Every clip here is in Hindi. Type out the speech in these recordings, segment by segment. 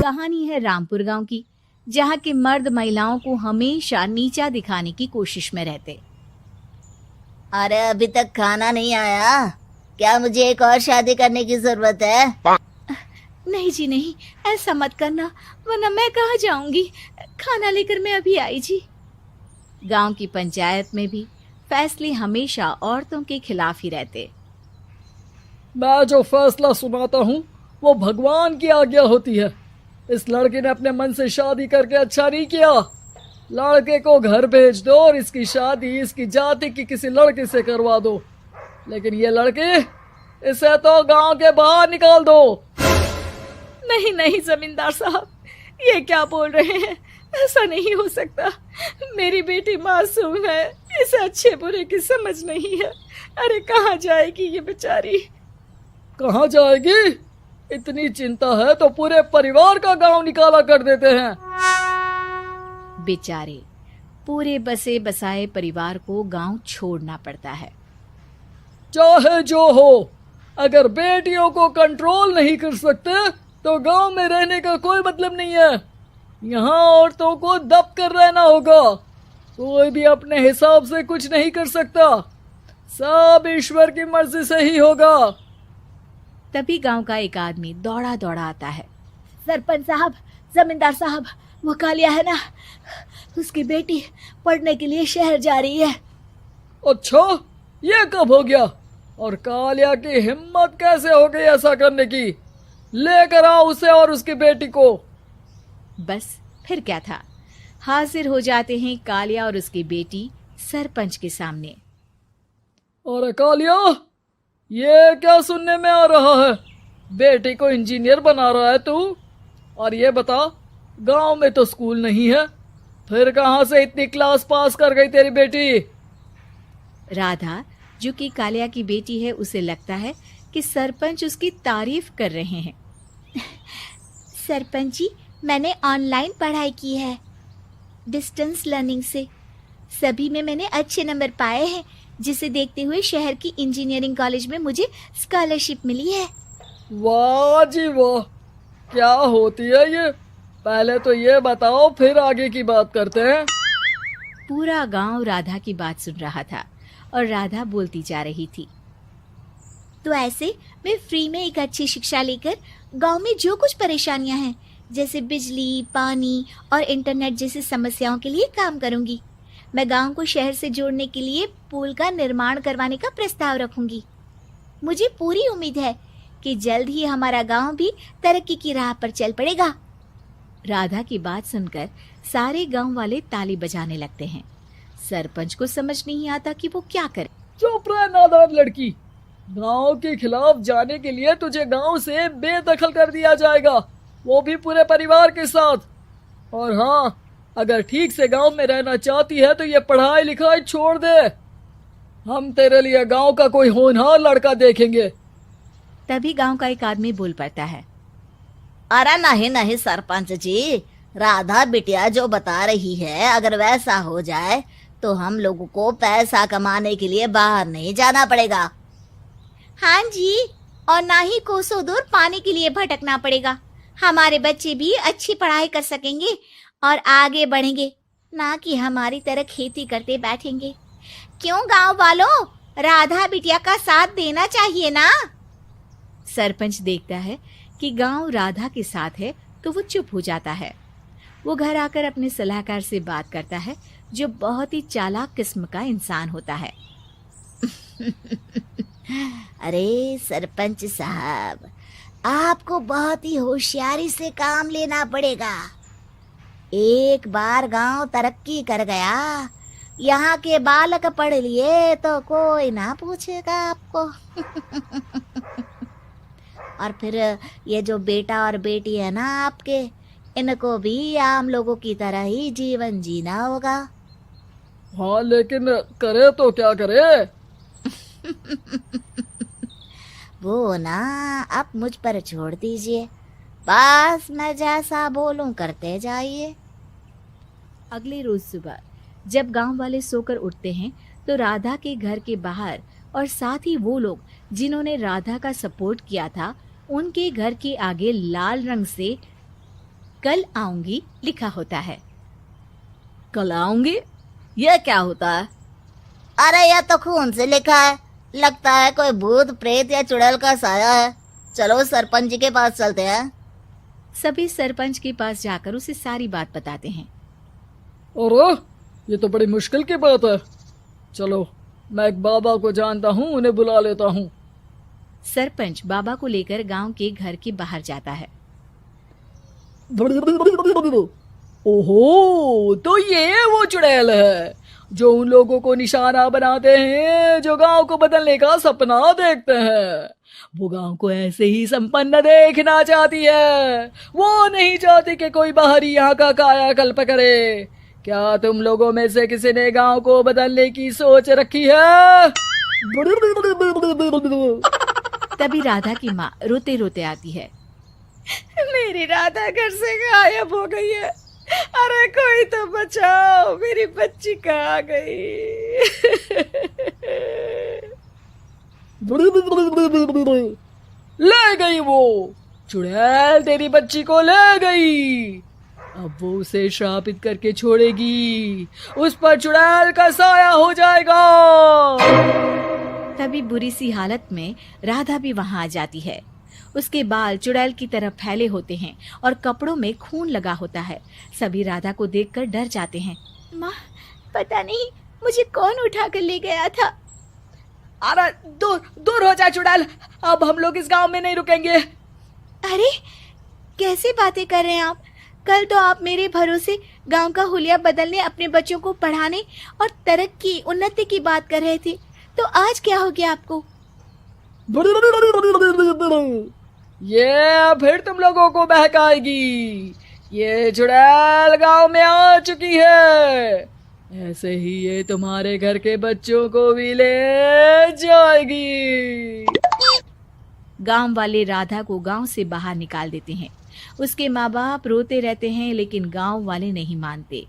कहानी है रामपुर गांव की, जहां के मर्द महिलाओं को हमेशा नीचा दिखाने की कोशिश में रहते। अरे अभी तक खाना नहीं आया, क्या मुझे एक और शादी करने की जरूरत है? नहीं जी नहीं, ऐसा मत करना, वरना मैं कहाँ जाऊंगी। खाना लेकर मैं अभी आई जी। गांव की पंचायत में भी फैसले हमेशा औरतों के खिलाफ ही रहते। मैं जो फैसला सुनाता हूँ वो भगवान की आज्ञा होती है। इस लड़के ने अपने मन से शादी करके अच्छा नहीं किया। लड़के को घर भेज दो और इसकी शादी इसकी जाति की किसी लड़के से करवा दो, लेकिन ये लड़की, इसे तो गांव के बाहर निकाल दो। नहीं नहीं जमींदार साहब, ये क्या बोल रहे हैं? ऐसा नहीं हो सकता। मेरी बेटी मासूम है, इसे अच्छे बुरे की समझ नहीं है। अरे कहाँ जाएगी ये बेचारी? कहाँ जाएगी? इतनी चिंता है तो पूरे परिवार का गांव निकाला कर देते हैं। बेचारे पूरे बसे बसाए परिवार को गांव छोड़ना पड़ता है। चाहे जो हो, अगर बेटियों को कंट्रोल नहीं कर सकते तो गांव में रहने का कोई मतलब नहीं है। यहाँ औरतों को दब कर रहना होगा। कोई भी अपने हिसाब से कुछ नहीं कर सकता, सब ईश्वर की मर्जी से ही होगा। तभी गांव का एक आदमी दौड़ा दौड़ा आता है। सरपंच साहब, जमींदार साहब, वो कालिया है ना, उसकी बेटी पढ़ने के लिए शहर जा रही है। अच्छा, ये कब हो गया? और कालिया की हिम्मत कैसे हो गई ऐसा करने की? लेकर आओ उसे और उसकी बेटी को। बस फिर क्या था, हाजिर हो जाते हैं कालिया और उसकी बेटी सरपंच के सामने। और कालिया, ये क्या सुनने में आ रहा है? बेटी को इंजीनियर बना रहा है तू? और ये बता, गांव में तो स्कूल नहीं है, फिर कहां से इतनी क्लास पास कर गई तेरी बेटी? राधा, जो कि कालिया की बेटी है, उसे लगता है कि सरपंच उसकी तारीफ कर रहे हैं। सरपंच जी, मैंने ऑनलाइन पढ़ाई की है, डिस्टेंस लर्निंग से। सभी में मैंने अच्छे नंबर पाए हैं, जिसे देखते हुए शहर की इंजीनियरिंग कॉलेज में मुझे स्कॉलरशिप मिली है। वाह जी वाह, क्या होती है ये? पहले तो ये बताओ, फिर आगे की बात करते हैं। पूरा गांव राधा की बात सुन रहा था और राधा बोलती जा रही थी। तो ऐसे मैं फ्री में एक अच्छी शिक्षा लेकर गांव में जो कुछ परेशानियां हैं, जैसे बिजली, पानी और इंटरनेट जैसी समस्याओं के लिए काम करूंगी। मैं गांव को शहर से जोड़ने के लिए पुल का निर्माण करवाने का प्रस्ताव रखूंगी। मुझे पूरी उम्मीद है कि जल्द ही हमारा गांव भी तरक्की की राह पर चल पड़ेगा। राधा की बात सुनकर सारे गांव वाले ताली बजाने लगते हैं। सरपंच को समझ नहीं आता कि वो क्या करे। चुप रह नादान लड़की, गांव के खिलाफ जाने के लिए तुझे गांव से बेदखल कर दिया जाएगा, वो भी पूरे परिवार के साथ। और हाँ, अगर ठीक से गांव में रहना चाहती है तो ये पढ़ाई लिखाई छोड़ दे। हम तेरे लिए गांव का कोई होनहार लड़का देखेंगे। तभी गांव का एक आदमी बोल पड़ता है। अरे नहीं नहीं सरपंच जी, राधा बिटिया जो बता रही है, अगर वैसा हो जाए तो हम लोगों को पैसा कमाने के लिए बाहर नहीं जाना पड़ेगा। हाँ जी, और ना ही कोसों दूर पानी के लिए भटकना पड़ेगा। हमारे बच्चे भी अच्छी पढ़ाई कर सकेंगे और आगे बढ़ेंगे, ना कि हमारी तरह खेती करते बैठेंगे। क्यों गांव वालों, राधा बिटिया का साथ देना चाहिए ना। सरपंच देखता है कि गांव राधा के साथ है तो वो चुप हो जाता है। वो घर आकर अपने सलाहकार से बात करता है, जो बहुत ही चालाक किस्म का इंसान होता है। अरे सरपंच साहब, आपको बहुत ही होशियारी से काम लेना पड़ेगा। एक बार गांव तरक्की कर गया, यहाँ के बालक पढ़ लिए तो कोई ना पूछेगा आपको। और फिर ये जो बेटा और बेटी है ना आपके, इनको भी आम लोगों की तरह ही जीवन जीना होगा। हाँ, लेकिन करे तो क्या करे? वो ना आप मुझ पर छोड़ दीजिए, बस मैं जैसा बोलूं करते जाइए। अगले रोज सुबह जब गांव वाले सोकर उठते हैं तो राधा के घर के बाहर और साथ ही वो लोग जिन्होंने राधा का सपोर्ट किया था, उनके घर के आगे लाल रंग से कल आऊंगी लिखा होता है। कल आऊंगी, यह क्या होता है? अरे यह तो खून से लिखा है, लगता है कोई भूत प्रेत या चुड़ैल का साया है। चलो सरपंच जी के पास चलते हैं। सभी सरपंच के पास जाकर उसे सारी बात बताते हैं। अरे ये तो बड़ी मुश्किल की बात है। चलो मैं एक बाबा को जानता हूँ, उन्हें बुला लेता हूँ। सरपंच बाबा को लेकर गांव के घर के बाहर जाता है। ओहो, तो ये वो चुड़ैल है जो उन लोगों को निशाना बनाते हैं जो गांव को बदलने का सपना देखते हैं। वो गांव को ऐसे ही संपन्न देखना चाहती है। वो नहीं चाहती कि कोई बाहरी यहाँ का कायाकल्प करे। क्या तुम लोगों में से किसी ने गांव को बदलने की सोच रखी है? तभी राधा की माँ रोते रोते आती है। मेरी राधा घर से गायब हो गई है। अरे कोई तो बचाओ, मेरी बच्ची कहाँ गई? ले गई वो चुड़ैल, तेरी बच्ची को ले गई। अब वो उसे श्रापित करके छोड़ेगी, उस पर चुड़ैल का साया हो जाएगा। तभी बुरी सी हालत में राधा भी वहां आ जाती है। उसके बाल चुड़ैल की तरह फैले होते हैं और कपड़ों में खून लगा होता है। सभी राधा को देखकर डर जाते हैं। माँ, पता नहीं मुझे कौन उठा कर ले गया था। अरे दूर दूर हो जा चुड़ैल, अब हम लोग इस गांव में नहीं रुकेंगे। अरे कैसी बातें कर रहे हैं आप? कल तो आप मेरे भरोसे गांव का हुलिया बदलने, अपने बच्चों को पढ़ाने और तरक्की उन्नति की बात कर रहे थे, तो आज क्या हो गया आपको? ये फिर तुम लोगों को बहकाएगी। ये चुड़ैल गांव में आ चुकी है, ऐसे ही ये तुम्हारे घर के बच्चों को भी ले जाएगी। गांव वाले राधा को गांव से बाहर निकाल देते हैं। उसके माँ बाप रोते रहते हैं, लेकिन गांव वाले नहीं मानते।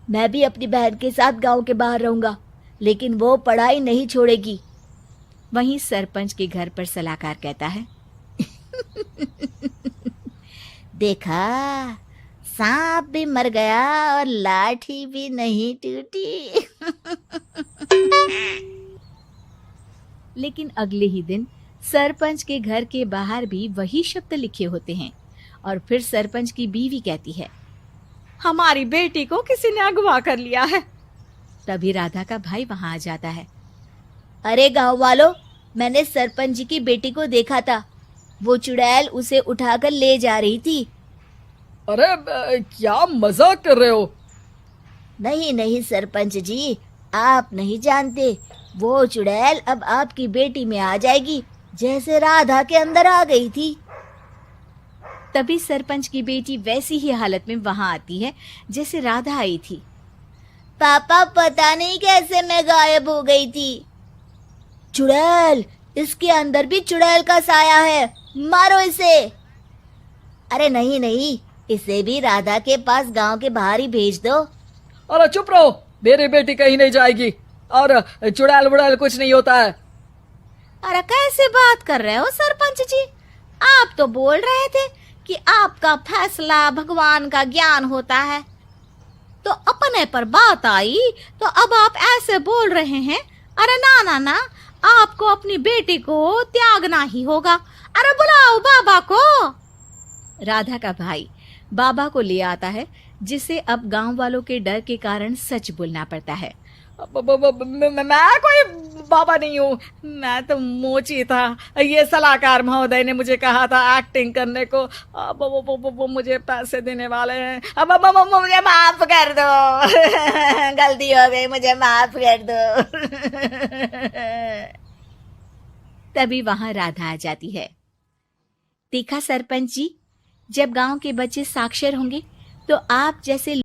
मैं भी अपनी बहन के साथ गांव के बाहर रहूंगा, लेकिन वो पढ़ाई नहीं छोड़ेगी। वहीं सरपंच के घर पर सलाहकार कहता है। देखा, सांप भी मर गया और लाठी भी नहीं टूटी। लेकिन अगले ही दिन सरपंच के घर के बाहर भी वही शब्द लिखे होते हैं। और फिर सरपंच की बीवी कहती है, हमारी बेटी को किसी ने अगवा कर लिया है। तभी राधा का भाई वहां आ जाता है। अरे गांव वालों, मैंने सरपंच जी की बेटी को देखा था। वो चुड़ैल उसे उठाकर ले जा रही थी। अरे क्या मजाक कर रहे हो? नहीं नहीं सरपंच जी, आप नहीं जानते। वो चुड़ैल अब आपकी बेटी में आ जाएगी, जैसे राधा के अंदर आ गई थी। तभी सरपंच की बेटी वैसी ही हालत में वहां आती है जैसे राधा आई थी। पापा, पता नहीं कैसे मैं गायब हो गई थी। चुड़ैल, इसके अंदर भी चुड़ैल का साया है, मारो इसे। अरे नहीं नहीं, इसे भी राधा के पास गांव के बाहर ही भेज दो। अरे चुप रहो, मेरी बेटी कहीं नहीं जाएगी और चुड़ैल वुड़ैल कुछ नहीं होता है। अरे कैसे बात कर रहे हो सरपंच जी? आप तो बोल रहे थे कि आपका फैसला भगवान का ज्ञान होता है, तो अपने पर बात आई तो अब आप ऐसे बोल रहे हैं। अरे ना ना ना, आपको अपनी बेटी को त्यागना ही होगा। अरे बुलाओ बाबा को। राधा का भाई बाबा को ले आता है, जिसे अब गांव वालों के डर के कारण सच बोलना पड़ता है। मैं कोई बाबा नहीं हूँ, मैं तो मोची था। ये सलाहकार महोदय ने मुझे कहा था एक्टिंग करने को। अब वो मुझे पैसे देने वाले हैं। अब मुझे माफ कर दो। गलती हो गई, मुझे माफ कर दो। तभी वहां राधा आ जाती है। देखा सरपंच जी, जब गांव के बच्चे साक्षर होंगे तो आप जैसे